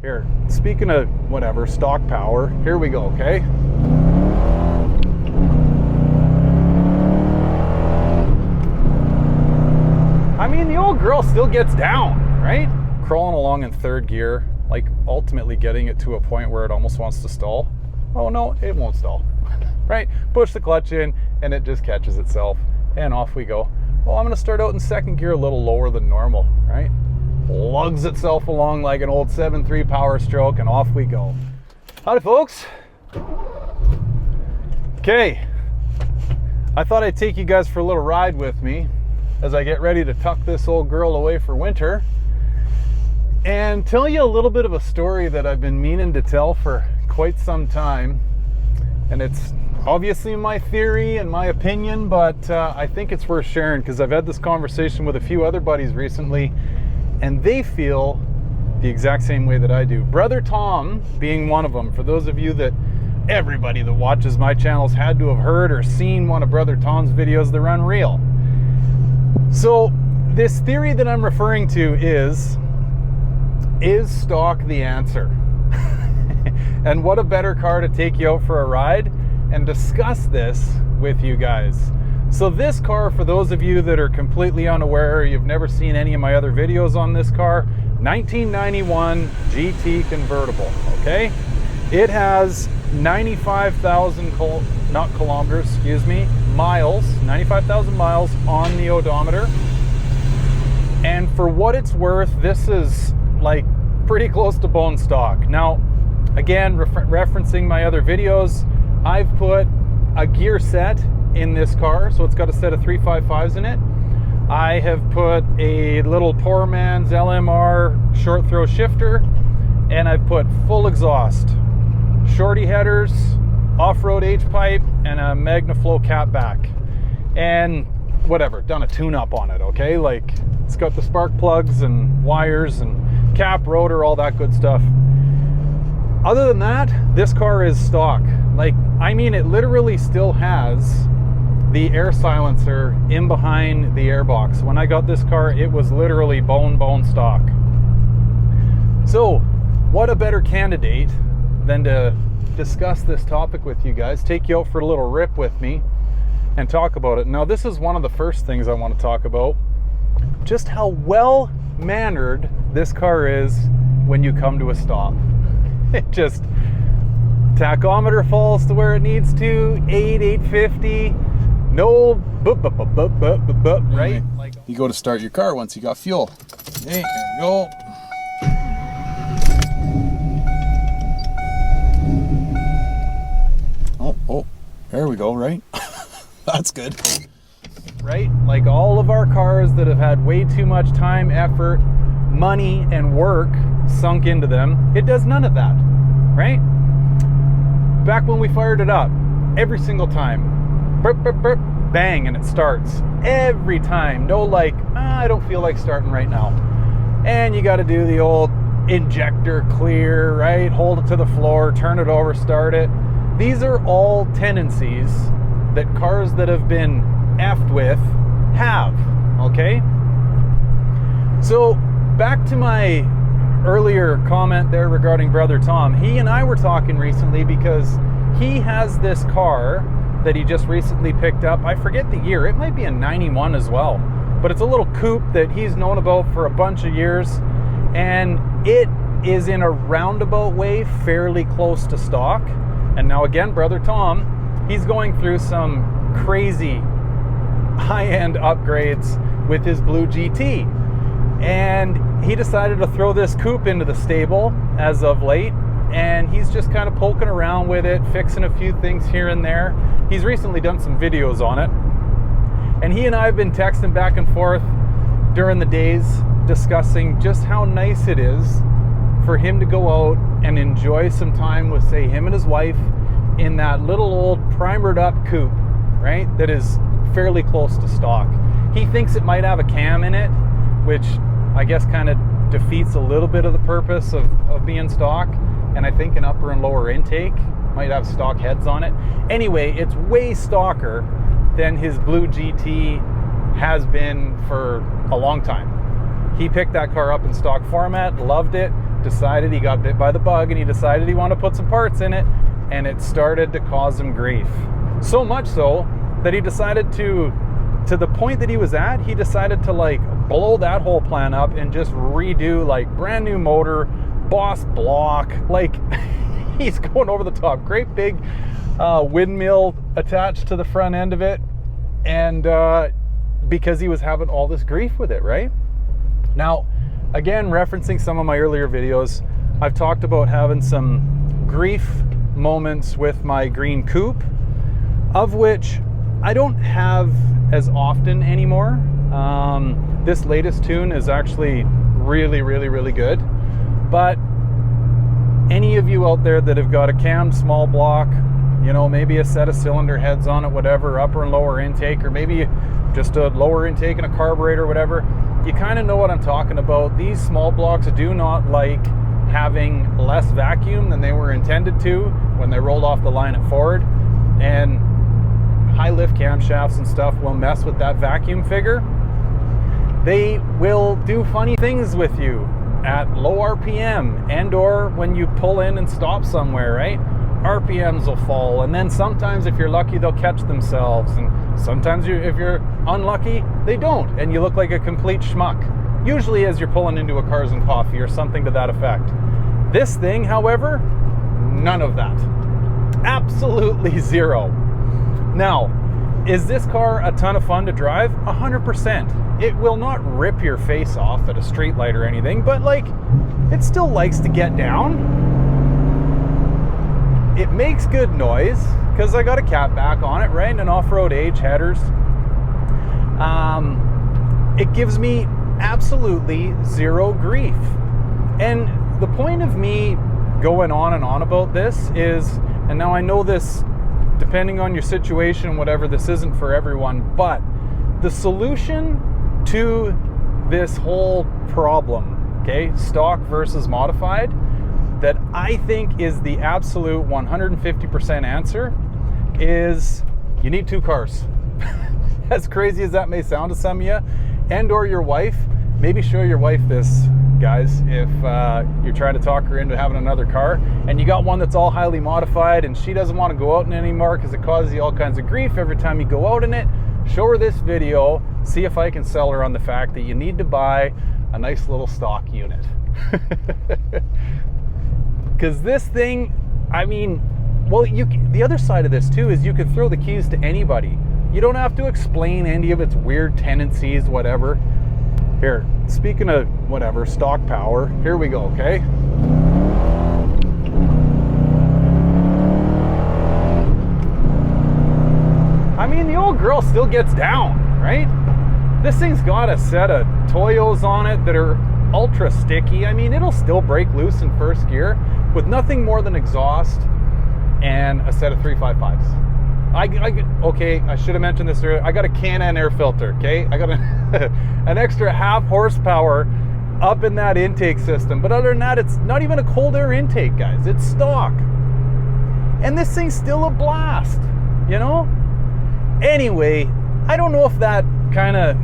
Here, speaking of whatever, stock power, here we go, okay? I mean, the old girl still gets down, right? Crawling along in third gear, like ultimately getting it to a point where it almost wants to stall. Oh no, it won't stall, right? Push the clutch in and it just catches itself and off we go. Well, I'm gonna start out in second gear a little lower than normal, right? Lugs itself along like an old 7.3 Power Stroke and off we go. Howdy folks. Okay, I thought I'd take you guys for a little ride with me as I get ready to tuck this old girl away for winter and tell you a little bit of a story that I've been meaning to tell for quite some time. And it's obviously my theory and my opinion, but I think it's worth sharing because I've had this conversation with a few other buddies recently and they feel the exact same way that I do. Brother Tom being one of them. For those of you that, everybody that watches my channels had to have heard or seen one of Brother Tom's videos, they're unreal. So this theory that I'm referring to is stock the answer? And what a better car to take you out for a ride and discuss this with you guys. So this car, for those of you that are completely unaware, or you've never seen any of my other videos on this car, 1991 GT convertible, okay? It has 95,000 miles, 95,000 miles on the odometer. And for what it's worth, this is like pretty close to bone stock. Now, again, referencing my other videos, I've put a gear set in this car, so it's got a set of 355s in it. I have put a little poor man's LMR short throw shifter, and I've put full exhaust, shorty headers, off-road H-pipe, and a MagnaFlow cap back. And whatever, done a tune-up on it, okay? Like, it's got the spark plugs and wires and cap, rotor, all that good stuff. Other than that, this car is stock. Like, I mean, it literally still has the air silencer in behind the airbox. When I got this car, it was literally bone stock. So, what a better candidate than to discuss this topic with you guys, take you out for a little rip with me and talk about it. Now, this is one of the first things I want to talk about, just how well mannered this car is when you come to a stop. It just, tachometer falls to where it needs to, 850, no right? Like, you go to start your car once you got fuel. Hey, here we go. Oh, there we go, right? That's good. Right? Like all of our cars that have had way too much time, effort, money, and work sunk into them, it does none of that, right? Back when we fired it up, every single time, burp, burp, burp, bang, and it starts. Every time. No like, I don't feel like starting right now. And you got to do the old injector clear, right? Hold it to the floor, turn it over, start it. These are all tendencies that cars that have been effed with have, okay? So back to my earlier comment there regarding Brother Tom. He and I were talking recently because he has this car that he just recently picked up. I forget the year. It might be a 91 as well. But it's a little coupe that he's known about for a bunch of years. And it is in a roundabout way fairly close to stock. And now again, Brother Tom, he's going through some crazy high-end upgrades with his blue GT. And he decided to throw this coupe into the stable as of late. And he's just kind of poking around with it, fixing a few things here and there. He's recently done some videos on it. And he and I have been texting back and forth during the days discussing just how nice it is for him to go out and enjoy some time with, say, him and his wife in that little old primered up coupe, right? That is fairly close to stock. He thinks it might have a cam in it, which I guess kind of defeats a little bit of the purpose of being stock. And I think an upper and lower intake might have stock heads on it. Anyway, it's way stocker than his blue GT has been for a long time. He picked that car up in stock format, loved it, decided he got bit by the bug and he decided he wanted to put some parts in it, and it started to cause him grief. So much so that he decided to the point that he was at, he decided to like blow that whole plan up and just redo like brand new motor, Boss block, like he's going over the top. Great big windmill attached to the front end of it, and because he was having all this grief with it, right? Now, again, referencing some of my earlier videos, I've talked about having some grief moments with my green coupe, of which I don't have as often anymore. This latest tune is actually really, really, really good. But any of you out there that have got a cammed small block, you know, maybe a set of cylinder heads on it, whatever, upper and lower intake, or maybe just a lower intake and a carburetor, whatever, you kind of know what I'm talking about. These small blocks do not like having less vacuum than they were intended to when they rolled off the line at Ford, and high lift camshafts and stuff will mess with that vacuum figure. They will do funny things with you at low RPM, and or when you pull in and stop somewhere, right? RPMs will fall, and then sometimes if you're lucky they'll catch themselves, and sometimes if you're unlucky they don't, and you look like a complete schmuck, usually as you're pulling into a Cars and Coffee or something to that effect. This thing, however, none of that. Absolutely zero. Now, is this car a ton of fun to drive? 100%. It will not rip your face off at a street light or anything, but like, it still likes to get down. It makes good noise because I got a catback on it, right? And off-road age headers. It gives me absolutely zero grief. And the point of me going on and on about this is, and now I know this, depending on your situation, whatever, this isn't for everyone, but the solution to this whole problem, okay, stock versus modified, that I think is the absolute 150% answer, is you need two cars. As crazy as that may sound to some of you, and or your wife. Maybe show your wife this, guys, if you're trying to talk her into having another car, and you got one that's all highly modified and she doesn't want to go out in it anymore because it causes you all kinds of grief every time you go out in it. Show her this video, see if I can sell her on the fact that you need to buy a nice little stock unit. Because this thing, I mean, well, the other side of this too is you could throw the keys to anybody. You don't have to explain any of its weird tendencies, whatever. Here, speaking of whatever, stock power, here we go, okay? I mean, the old girl still gets down, right? This thing's got a set of Toyos on it that are ultra sticky. I mean, it'll still break loose in first gear with nothing more than exhaust and a set of 355s. Okay, I should have mentioned this earlier. I got a Can-Am air filter, okay? I got an extra half horsepower up in that intake system. But other than that, it's not even a cold air intake, guys. It's stock. And this thing's still a blast, you know? Anyway, I don't know if that kind of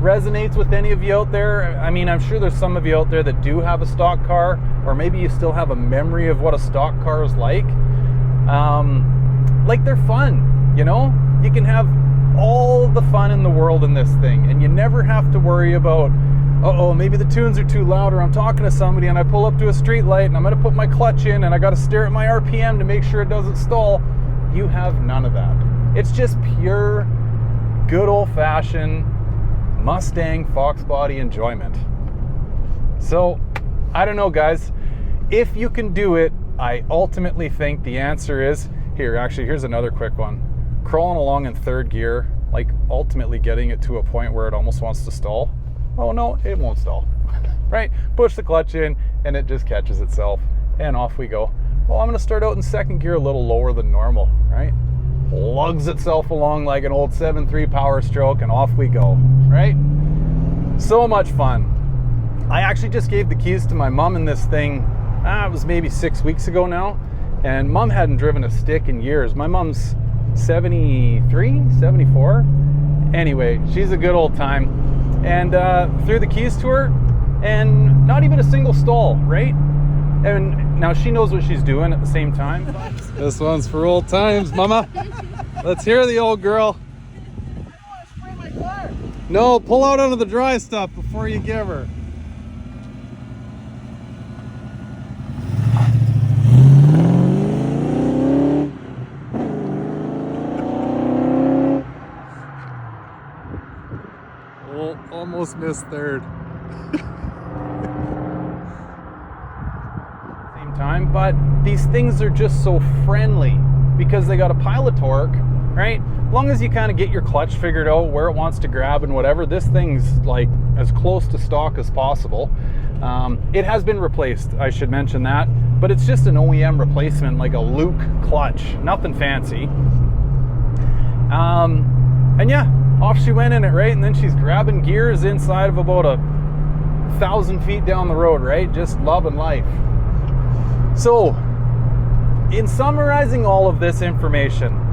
resonates with any of you out there. I mean, I'm sure there's some of you out there that do have a stock car, or maybe you still have a memory of what a stock car is like. Like, they're fun, you know? You can have all the fun in the world in this thing, and you never have to worry about, uh-oh, maybe the tunes are too loud, or I'm talking to somebody and I pull up to a street light and I'm gonna put my clutch in and I gotta stare at my RPM to make sure it doesn't stall. You have none of that. It's just pure, good old-fashioned Mustang Foxbody enjoyment. So, I don't know, guys. If you can do it, I ultimately think the answer is, here, actually, here's another quick one. Crawling along in third gear, like ultimately getting it to a point where it almost wants to stall. Oh no, it won't stall, right? Push the clutch in and it just catches itself and off we go. Well, I'm gonna start out in second gear a little lower than normal, right? Lugs itself along like an old 7.3 Power Stroke and off we go, right? So much fun. I actually just gave the keys to my mom in this thing, it was maybe 6 weeks ago now. And mom hadn't driven a stick in years. My mom's 73, 74. Anyway, she's a good old time. And threw the keys to her, and not even a single stall, right? And now she knows what she's doing at the same time. This one's for old times, mama. Let's hear the old girl. I want to spray my car. No, pull out onto the dry stuff before you give her. Oh, almost missed third. Same time, but these things are just so friendly because they got a pile of torque, right? As long as you kind of get your clutch figured out where it wants to grab and whatever, this thing's like as close to stock as possible. It has been replaced, I should mention that, but it's just an OEM replacement, like a Luke clutch, nothing fancy. And yeah, off she went in it, right? And then she's grabbing gears inside of about 1,000 feet down the road, right? Just loving life. So, in summarizing all of this information,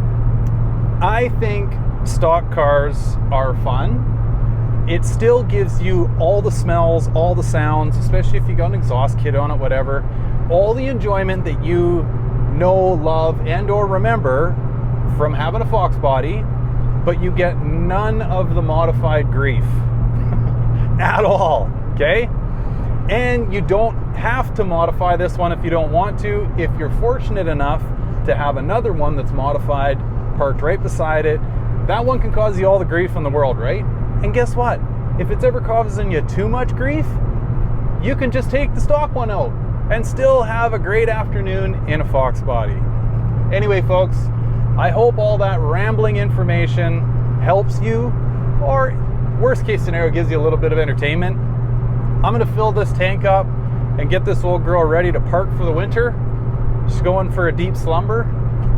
I think stock cars are fun. It still gives you all the smells, all the sounds, especially if you got an exhaust kit on it, whatever. All the enjoyment that you know, love, and or remember from having a Foxbody, but you get none of the modified grief at all, okay? And you don't have to modify this one if you don't want to. If you're fortunate enough to have another one that's modified, parked right beside it, that one can cause you all the grief in the world, right? And guess what? If it's ever causing you too much grief, you can just take the stock one out and still have a great afternoon in a Foxbody. Anyway, folks, I hope all that rambling information helps you, or worst case scenario, gives you a little bit of entertainment. I'm gonna fill this tank up and get this old girl ready to park for the winter. She's going for a deep slumber.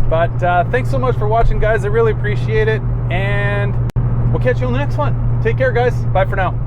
But thanks so much for watching, guys. I really appreciate it. And we'll catch you on the next one. Take care, guys. Bye for now.